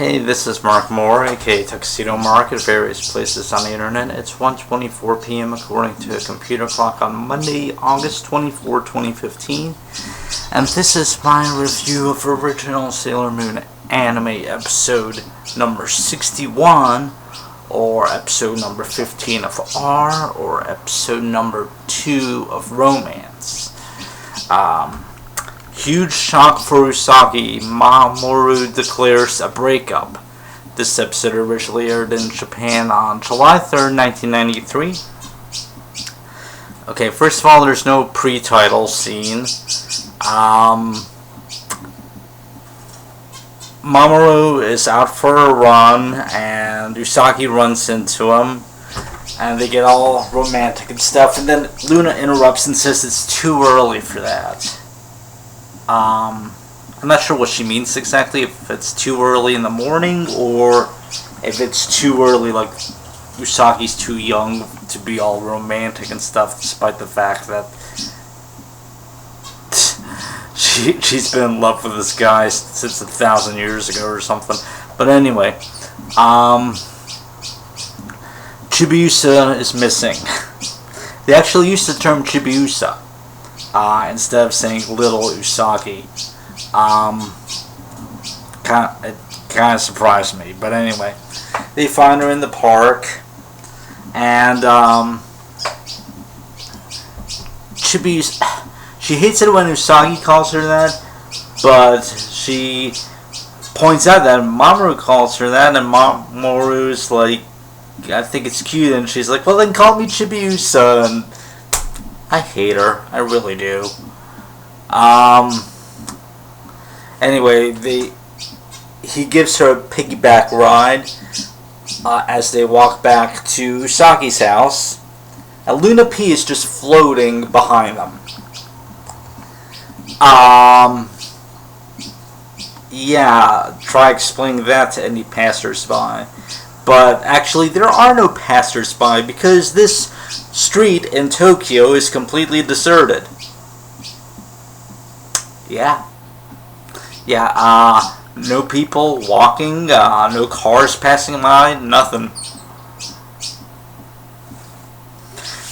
Hey, this is Mark Moore, aka Tuxedo Mark, at various places on the internet. It's 1:24 p.m. according to a computer clock on Monday, August 24, 2015. And this is my review of original Sailor Moon anime episode number 61, or episode number 15 of R, or episode number 2 of Romance. Huge shock for Usagi. Mamoru declares a breakup. This episode originally aired in Japan on July 3rd, 1993. Okay, first of all, there's no pre-title scene. Mamoru is out for a run, and Usagi runs into him, and they get all romantic and stuff, and then Luna interrupts and says it's too early for that. I'm not sure what she means exactly, if it's too early in the morning, or if it's too early, like Usagi's too young to be all romantic and stuff, despite the fact that she's been in love with this guy since 1,000 years ago or something. But anyway, Chibiusa is missing. They actually used the term Chibiusa instead of saying little Usagi. It kind of surprised me, but anyway, they find her in the park, and Chibiusa, she hates it when Usagi calls her that, but she points out that Mamoru calls her that, and Mamoru's like, I think it's cute, and she's like, well then call me Chibiusa, and I hate her. I really do. Anyway, he gives her a piggyback ride as they walk back to Usagi's house, and Luna P is just floating behind them. Yeah, try explaining that to any passersby. But actually, there are no passersby because this street in Tokyo is completely deserted. Yeah, no people walking, no cars passing by, nothing.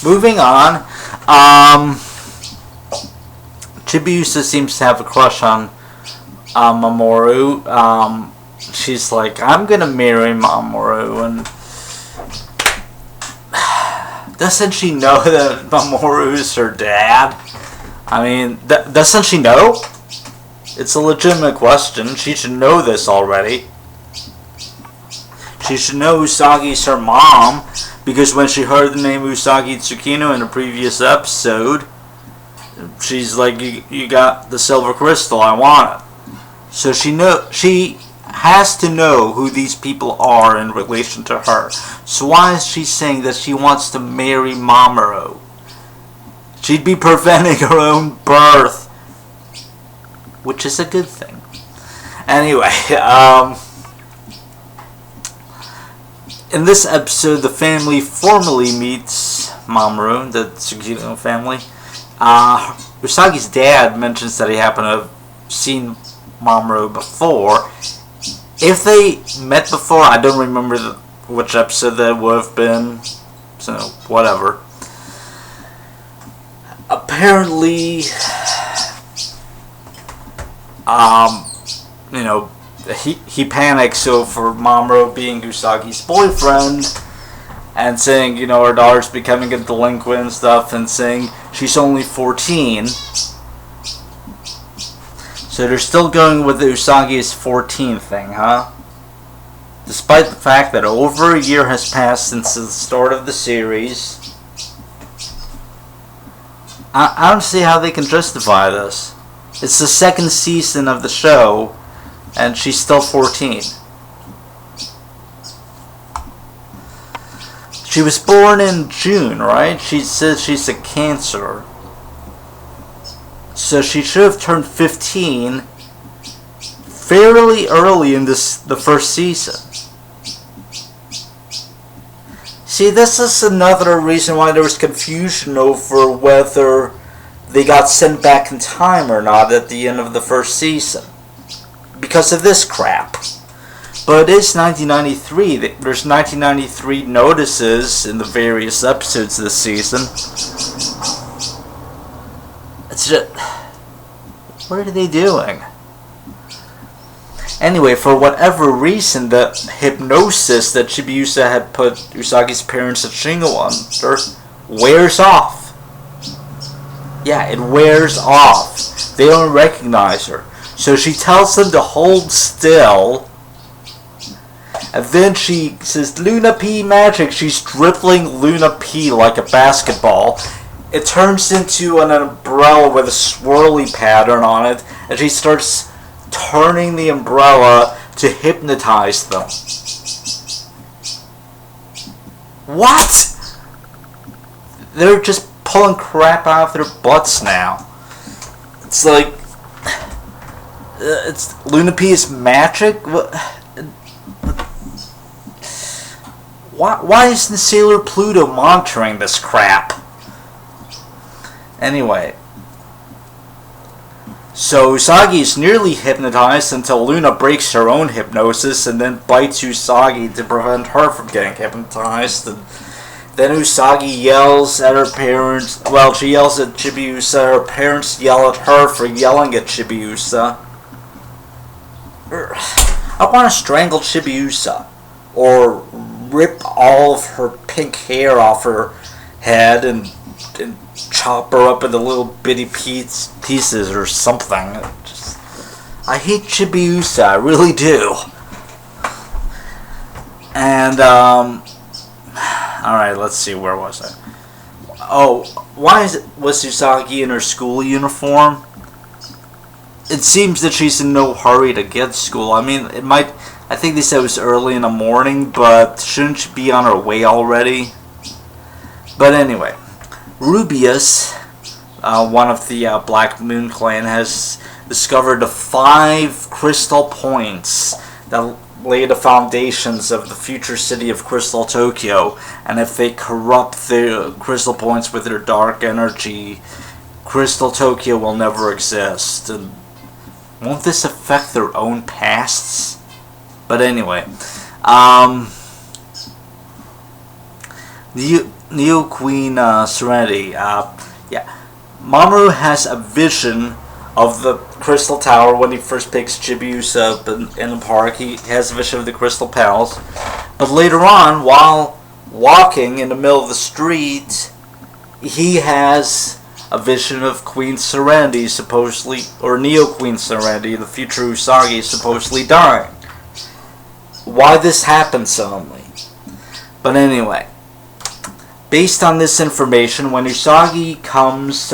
Moving on, Chibiusa seems to have a crush on Mamoru. She's like, I'm gonna marry Mamoru, and doesn't she know that Mamoru is her dad? I mean, doesn't she know? It's a legitimate question. She should know this already. She should know Usagi's her mom, because when she heard the name Usagi Tsukino in a previous episode, she's like, you got the silver crystal, I want it. So she has to know who these people are in relation to her. So why is she saying that she wants to marry Mamoru? She'd be preventing her own birth, which is a good thing. Anyway, in this episode, the family formally meets Mamoru, the Tsukino family. Usagi's dad mentions that he happened to have seen Mamoru before. If they met before, I don't remember which episode that would have been, so whatever. Apparently, he panics over Mamoru being Usagi's boyfriend, and saying, her daughter's becoming a delinquent and stuff, and saying she's only 14. So they're still going with the Usagi is 14 thing, huh? Despite the fact that over a year has passed since the start of the series. I don't see how they can justify this. It's the second season of the show, and she's still 14. She was born in June, right? She says she's a Cancer. So she should have turned 15 fairly early in the first season. See, this is another reason why there was confusion over whether they got sent back in time or not at the end of the first season. Because of this crap. But it's 1993. There's 1993 notices in the various episodes this season. It's just... What are they doing? Anyway, for whatever reason, the hypnosis that Chibiusa had put Usagi's parents at Shingo under wears off. Yeah, it wears off. They don't recognize her. So she tells them to hold still. And then she says, Luna P magic. She's dribbling Luna P like a basketball. It turns into an umbrella with a swirly pattern on it. And she starts turning the umbrella to hypnotize them. What? They're just pulling crap out of their butts now. It's like... it's Luna P is magic? Why isn't Sailor Pluto monitoring this crap? Anyway. So Usagi is nearly hypnotized until Luna breaks her own hypnosis and then bites Usagi to prevent her from getting hypnotized. And then Usagi yells at her parents. Well, she yells at Chibiusa. Her parents yell at her for yelling at Chibiusa. I want to strangle Chibiusa. Or rip all of her pink hair off her head and chop her up into little bitty pieces or something. I hate Chibiusa, I really do. And, alright, let's see, where was I? Oh, was Usagi in her school uniform? It seems that she's in no hurry to get school. I mean, I think they said it was early in the morning, but shouldn't she be on her way already? But anyway, Rubius, one of the Black Moon Clan, has discovered the 5 crystal points that lay the foundations of the future city of Crystal Tokyo. And if they corrupt the crystal points with their dark energy, Crystal Tokyo will never exist. And won't this affect their own pasts? But anyway, Neo Queen Serenity. Yeah, Mamoru has a vision of the Crystal Tower when he first picks Chibiusa up in the park. He has a vision of the Crystal Palace, but later on, while walking in the middle of the street, he has a vision of Queen Serenity, supposedly, or Neo Queen Serenity, the future Usagi, supposedly dying. Why this happened suddenly? But anyway, based on this information, when Usagi comes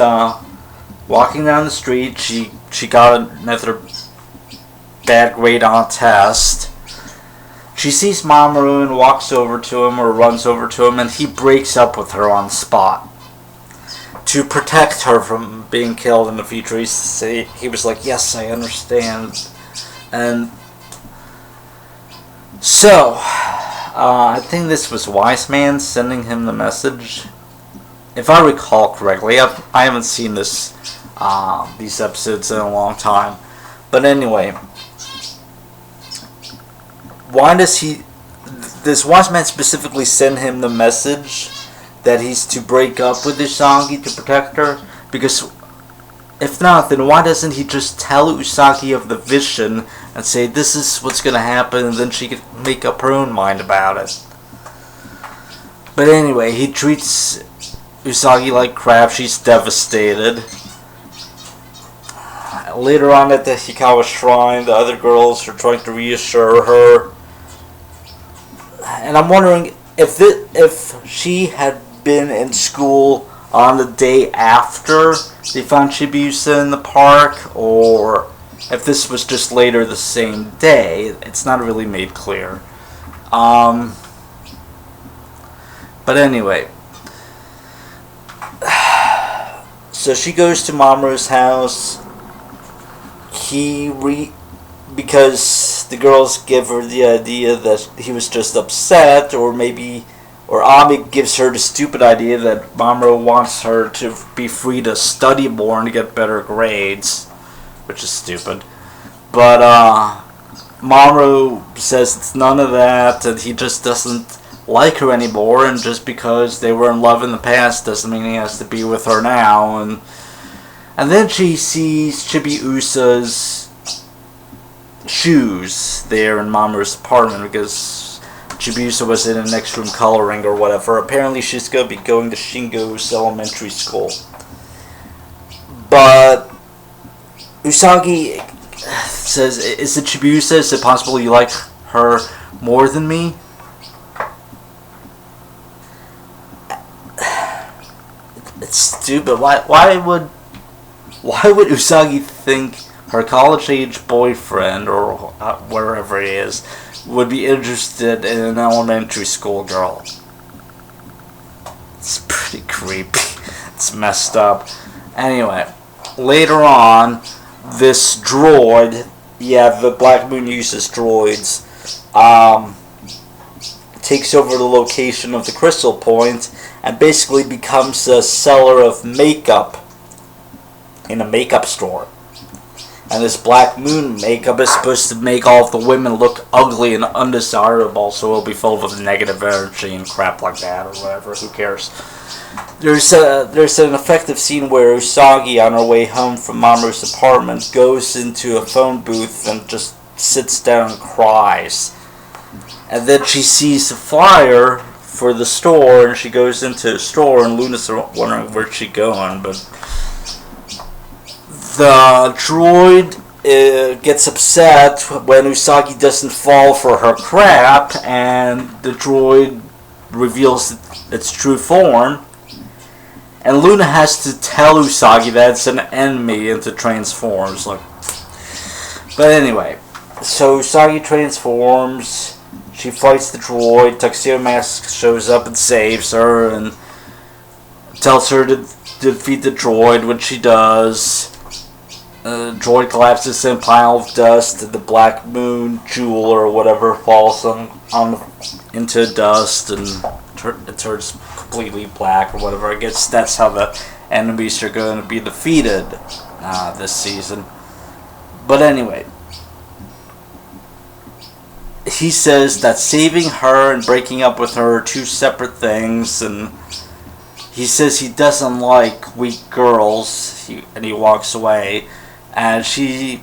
walking down the street, she got another bad grade on a test. She sees Mamoru and walks over to him or runs over to him, and he breaks up with her on the spot to protect her from being killed in the future. He was like, yes, I understand. And so, I think this was Wise Man sending him the message. If I recall correctly, I haven't seen these episodes in a long time. But anyway, why does Wise Man specifically send him the message that he's to break up with Usagi to protect her? Because if not, then why doesn't he just tell Usagi of the vision and say this is what's going to happen, and then she can make up her own mind about it? But anyway, he treats Usagi like crap. She's devastated. Later on at the Hikawa Shrine, the other girls are trying to reassure her. And I'm wondering if she had been in school on the day after they found Chibiusa in the park, or if this was just later the same day. It's not really made clear. But anyway, so she goes to Mamoru's house. Because the girls give her the idea that he was just upset, or Ami gives her the stupid idea that Mamoru wants her to be free to study more and to get better grades, which is stupid. But Mamoru says it's none of that, and he just doesn't like her anymore, and just because they were in love in the past doesn't mean he has to be with her now. And then she sees Chibiusa's shoes there in Mamoru's apartment because Chibiusa was in the next room coloring or whatever. Apparently she's going to be going to Shingo's elementary school. But Usagi says, is it Chibiusa? Is it possible you like her more than me? It's stupid. Why would Usagi think her college-age boyfriend, or wherever he is, would be interested in an elementary school girl? It's pretty creepy. It's messed up. Anyway, later on, this droid, the Black Moon uses droids, takes over the location of the crystal point and basically becomes a seller of makeup in a makeup store. And this Black Moon makeup is supposed to make all of the women look ugly and undesirable, so it'll be full of negative energy and crap like that, or whatever, who cares. There's an effective scene where Usagi, on her way home from Mamoru's apartment, goes into a phone booth and just sits down and cries. And then she sees the flyer for the store, and she goes into the store, and Luna's wondering where's she going, but the droid gets upset when Usagi doesn't fall for her crap, and the droid reveals its true form. And Luna has to tell Usagi that it's an enemy and to transforms. But anyway, so Usagi transforms. She fights the droid. Tuxedo Mask shows up and saves her and tells her to defeat the droid, which she does. The droid collapses in a pile of dust, and the Black Moon jewel or whatever falls into dust, and it turns completely black or whatever. I guess that's how the enemies are going to be defeated this season. But anyway, he says that saving her and breaking up with her are two separate things, and he says he doesn't like weak girls, and he walks away. And she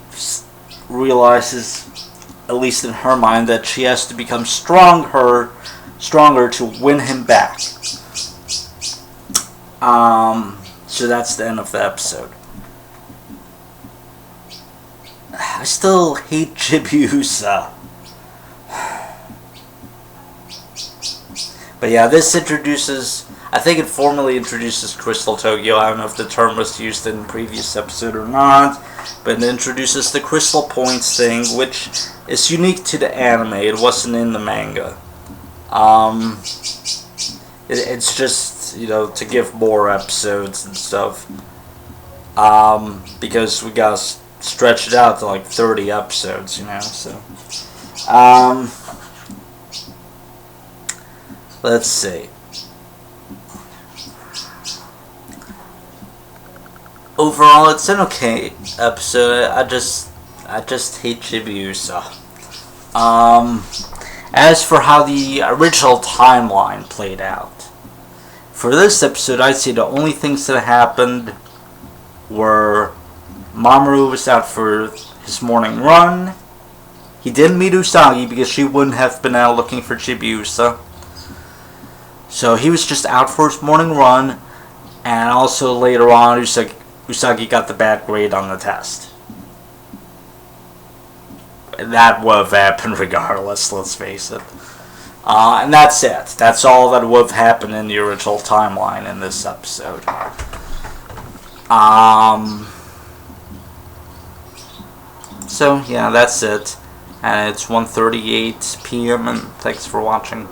realizes, at least in her mind, that she has to become stronger to win him back. So that's the end of the episode. I still hate Chibiusa. But yeah, this introduces, I think it formally introduces Crystal Tokyo. I don't know if the term was used in the previous episode or not, but it introduces the Crystal Points thing, which is unique to the anime. It wasn't in the manga. It's just, to give more episodes and stuff. Because we gotta stretch it out to like 30 episodes, so. Let's see. Overall, it's an okay episode. I just hate Chibiusa. As for how the original timeline played out, for this episode, I'd say the only things that happened were Mamoru was out for his morning run. He didn't meet Usagi because she wouldn't have been out looking for Chibiusa. So he was just out for his morning run, and also later on, Usagi got the bad grade on the test. That would have happened regardless, let's face it. And that's it. That's all that would have happened in the original timeline in this episode. So, yeah, that's it. And it's 1:38 p.m. and thanks for watching.